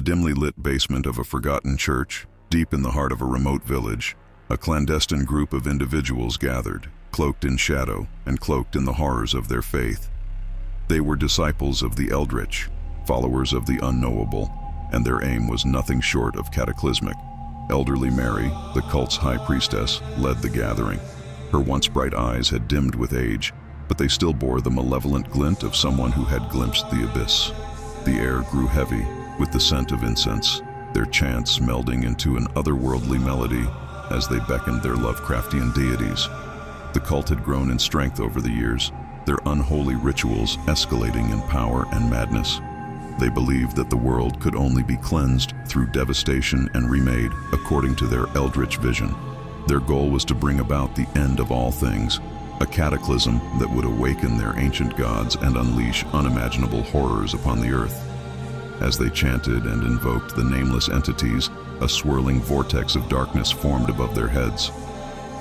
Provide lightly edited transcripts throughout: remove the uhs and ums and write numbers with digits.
the dimly lit basement of a forgotten church, deep in the heart of a remote village, a clandestine group of individuals gathered, cloaked in shadow and cloaked in the horrors of their faith. They were disciples of the Eldritch, followers of the unknowable, and their aim was nothing short of cataclysmic. Elderly Mary, the cult's high priestess, led the gathering. Her once bright eyes had dimmed with age, but they still bore the malevolent glint of someone who had glimpsed the abyss. The air grew heavy with the scent of incense, their chants melding into an otherworldly melody as they beckoned their Lovecraftian deities. The cult had grown in strength over the years, their unholy rituals escalating in power and madness. They believed that the world could only be cleansed through devastation and remade according to their Eldritch vision. Their goal was to bring about the end of all things, a cataclysm that would awaken their ancient gods and unleash unimaginable horrors upon the earth. As they chanted and invoked the nameless entities, a swirling vortex of darkness formed above their heads.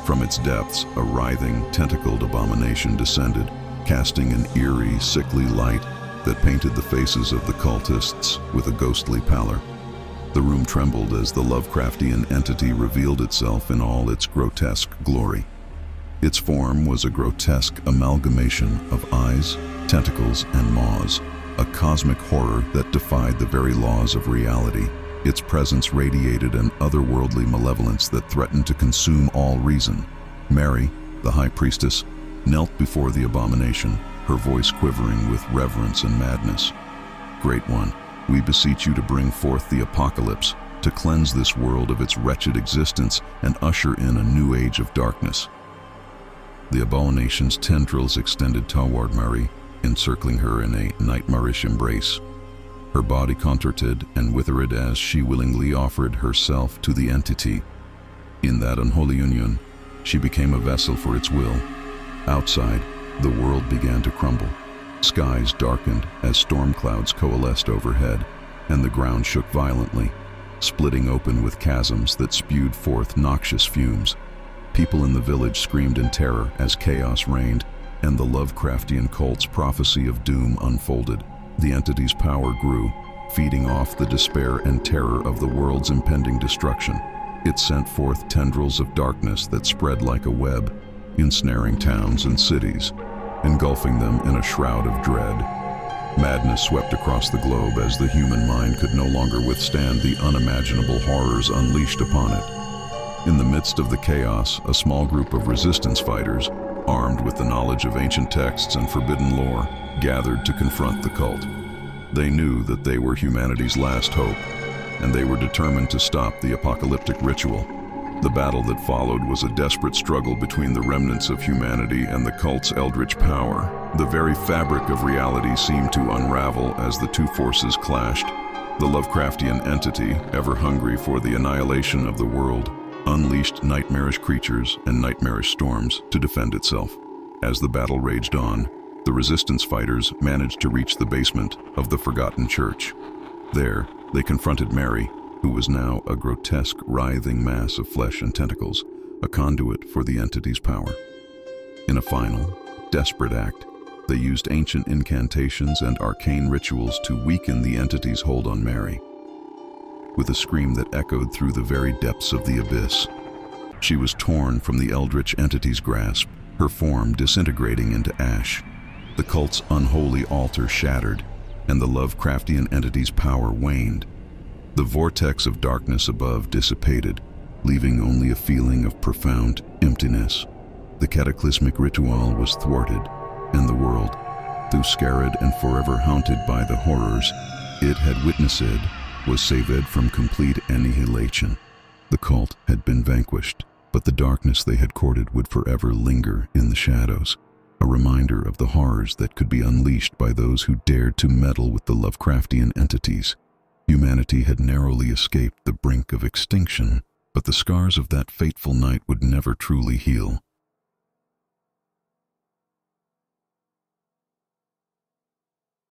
From its depths, a writhing, tentacled abomination descended, casting an eerie, sickly light that painted the faces of the cultists with a ghostly pallor. The room trembled as the Lovecraftian entity revealed itself in all its grotesque glory. Its form was a grotesque amalgamation of eyes, tentacles, and maws, a cosmic horror that defied the very laws of reality. Its presence radiated an otherworldly malevolence that threatened to consume all reason. Mary, the high priestess, knelt before the abomination, her voice quivering with reverence and madness. "Great One, we beseech you to bring forth the apocalypse, to cleanse this world of its wretched existence and usher in a new age of darkness." The abomination's tendrils extended toward Mary, encircling her in a nightmarish embrace. Her body contorted and withered as she willingly offered herself to the entity. In that unholy union, she became a vessel for its will. Outside, the world began to crumble. Skies darkened as storm clouds coalesced overhead, and the ground shook violently, splitting open with chasms that spewed forth noxious fumes. People in the village screamed in terror as chaos reigned, and the Lovecraftian cult's prophecy of doom unfolded. The entity's power grew, feeding off the despair and terror of the world's impending destruction. It sent forth tendrils of darkness that spread like a web, ensnaring towns and cities, engulfing them in a shroud of dread. Madness swept across the globe as the human mind could no longer withstand the unimaginable horrors unleashed upon it. In the midst of the chaos, a small group of resistance fighters, armed with the knowledge of ancient texts and forbidden lore, gathered to confront the cult. They knew that they were humanity's last hope, and they were determined to stop the apocalyptic ritual. The battle that followed was a desperate struggle between the remnants of humanity and the cult's eldritch power. The very fabric of reality seemed to unravel as the two forces clashed. The Lovecraftian entity, ever hungry for the annihilation of the world, unleashed nightmarish creatures and nightmarish storms to defend itself. As the battle raged on, the resistance fighters managed to reach the basement of the forgotten church. There, they confronted Mary, who was now a grotesque, writhing mass of flesh and tentacles, a conduit for the entity's power. In a final, desperate act, they used ancient incantations and arcane rituals to weaken the entity's hold on Mary. With a scream that echoed through the very depths of the abyss, she was torn from the Eldritch entity's grasp, her form disintegrating into ash. The cult's unholy altar shattered, and the Lovecraftian entity's power waned. The vortex of darkness above dissipated, leaving only a feeling of profound emptiness. The cataclysmic ritual was thwarted, and the world, though scarred and forever haunted by the horrors it had witnessed, was saved from complete annihilation. The cult had been vanquished, but the darkness they had courted would forever linger in the shadows, a reminder of the horrors that could be unleashed by those who dared to meddle with the Lovecraftian entities. Humanity had narrowly escaped the brink of extinction, but the scars of that fateful night would never truly heal.